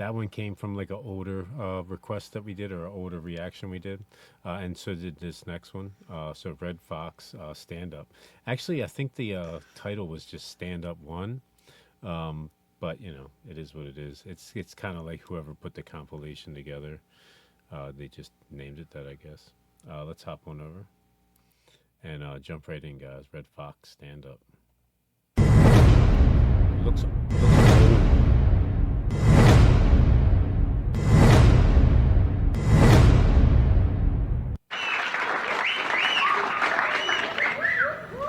That one came from like an older request that we did or an older reaction we did, and so did this next one. So Red Fox Stand Up. Actually, I think the title was just Stand Up One, but you know it is what it is. It's kind of like whoever put the compilation together. They just named it that, I guess. Let's hop on over and jump right in, guys. Red Fox Stand Up. Looks old.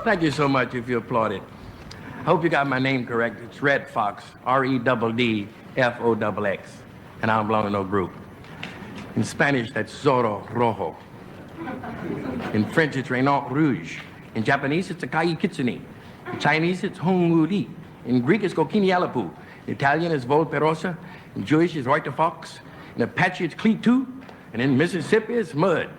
Thank you so much if you applauded. I hope you got my name correct. It's Red Fox, R-E-D-D-F-O-X, and I don't belong to no group. In Spanish, that's Zorro Rojo. In French, it's Renan Rouge. In Japanese, it's Akai Kitsune. In Chinese, it's Honguli. In Greek, it's Kokini Alapu. In Italian, it's Volperosa. In Jewish, it's Reuter Fox. In Apache, it's Cletu. And in Mississippi, it's Mud.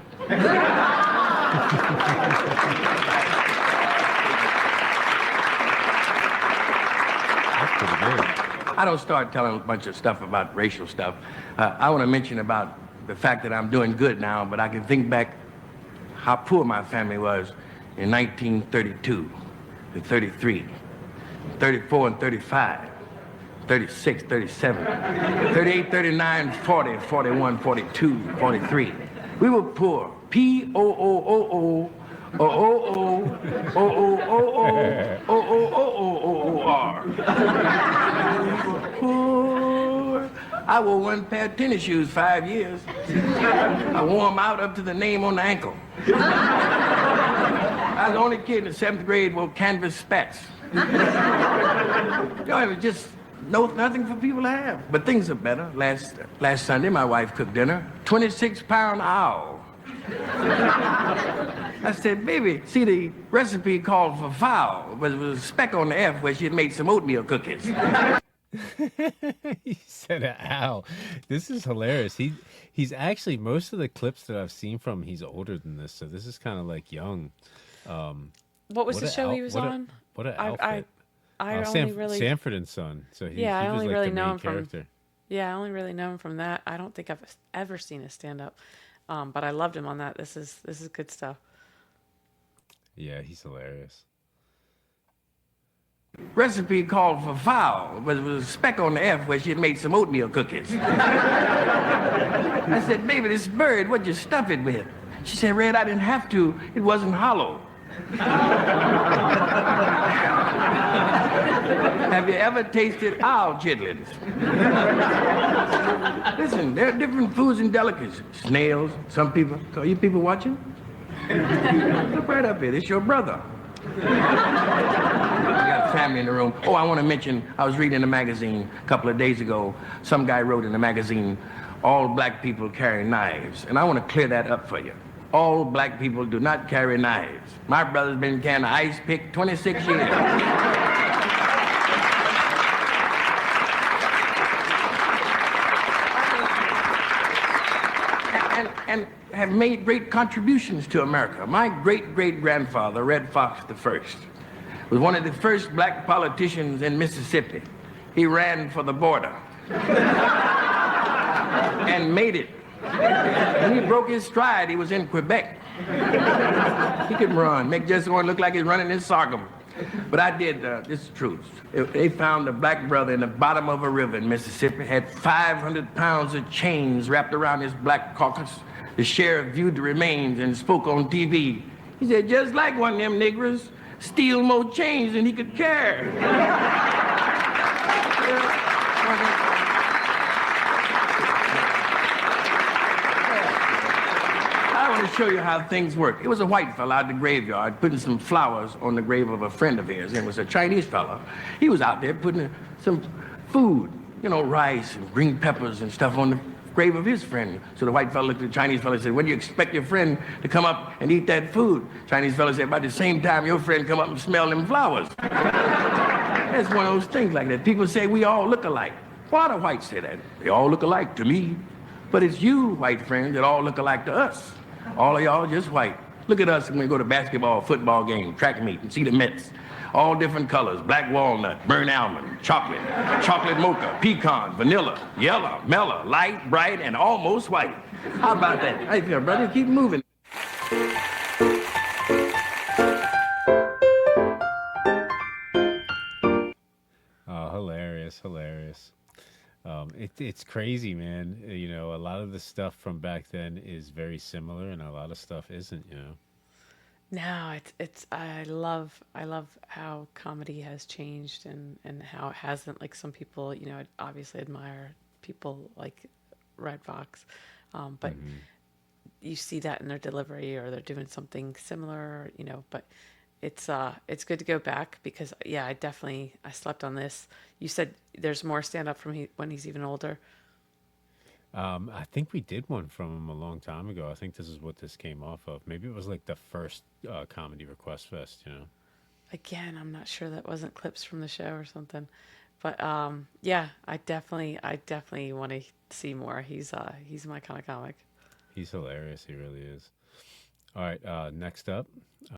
I don't start telling a bunch of stuff about racial stuff. I want to mention about the fact that I'm doing good now, but I can think back how poor my family was in 1932, to 33, 34 and 35, 36, 37, 38, 39, 40, 41, 42, 43. We were poor. P-O-O-O-O. O-O-O-O-O-O-O-O-O-O-O-R. Poor. I wore one pair of tennis shoes 5 years. I wore them out up to the name on the ankle. I was the only kid in the 7th grade wore canvas spats. You know, it was just nothing for people to have. But things are better. Last Sunday, my wife cooked dinner. 26-pound owl. I said, baby, see, the recipe called for fowl, but it was a speck on the F where she had made some oatmeal cookies. He said an owl. This is hilarious. He's actually, most of the clips that I've seen from, he's older than this, so this is kind of like young. What was the show he was on? What an outfit. I only really Sanford and Son. So he I was only like really the know main him character. from. Yeah, I only really know him from that. I don't think I've ever seen his stand up, but I loved him on that. This is good stuff. Yeah, he's hilarious. Recipe called for fowl, but it was a speck on the F where she had made some oatmeal cookies. I said, baby, this bird, what'd you stuff it with? She said, Red, I didn't have to. It wasn't hollow. Have you ever tasted owl chitlins? Listen, there are different foods and delicacies. Snails, some people. So you people watching? Look right up here. It's your brother. You got a family in the room. Oh, I want to mention, I was reading a magazine a couple of days ago. Some guy wrote in the magazine, all black people carry knives. And I want to clear that up for you. All black people do not carry knives. My brother's been carrying an ice pick 26 years. and have made great contributions to America. My great-great-grandfather, Red Fox I, was one of the first black politicians in Mississippi. He ran for the border and made it. When he broke his stride, he was in Quebec. He could run, make Jesse Owens look like he's running his sorghum. But I did, this is the truth. They found a black brother in the bottom of a river in Mississippi, had 500 pounds of chains wrapped around his black carcass. The sheriff viewed the remains and spoke on TV. He said, just like one of them niggers, steal more chains than he could carry. I want to show you how things work. It was a white fella out in the graveyard putting some flowers on the grave of a friend of his. It was a Chinese fella. He was out there putting some food, you know, rice and green peppers and stuff on the grave of his friend. So the white fella looked at the Chinese fella and said, when do you expect your friend to come up and eat that food? Chinese fella said, about the same time your friend come up and smell them flowers. That's one of those things like that. People say we all look alike. Why do whites say that? They all look alike to me. But it's you, white friends, that all look alike to us. All of y'all just white. Look at us when we go to basketball, football game, track meet, and see the Mets. all different colors: black walnut, burnt almond, chocolate, chocolate mocha, pecan, vanilla, yellow, mellow, light, bright, and almost white. How about that? How you feel, brother? Keep moving. Oh, hilarious, hilarious. It's crazy, man. You know, a lot of the stuff from back then is very similar, and a lot of stuff isn't. You know. No, it's I love how comedy has changed and how it hasn't. Like some people, you know, I obviously admire people like Red Fox, but Hmm. you see that in their delivery or they're doing something similar, you know, but it's good to go back because yeah, I slept on this. You said there's more stand up from when he's even older. I think we did one from him a long time ago. I think this is what this came off of. Maybe it was like the first comedy request fest. You know. Again, I'm not sure that wasn't clips from the show or something. But yeah, I definitely want to see more. He's my kind of comic. He's hilarious. He really is. All right. Next up,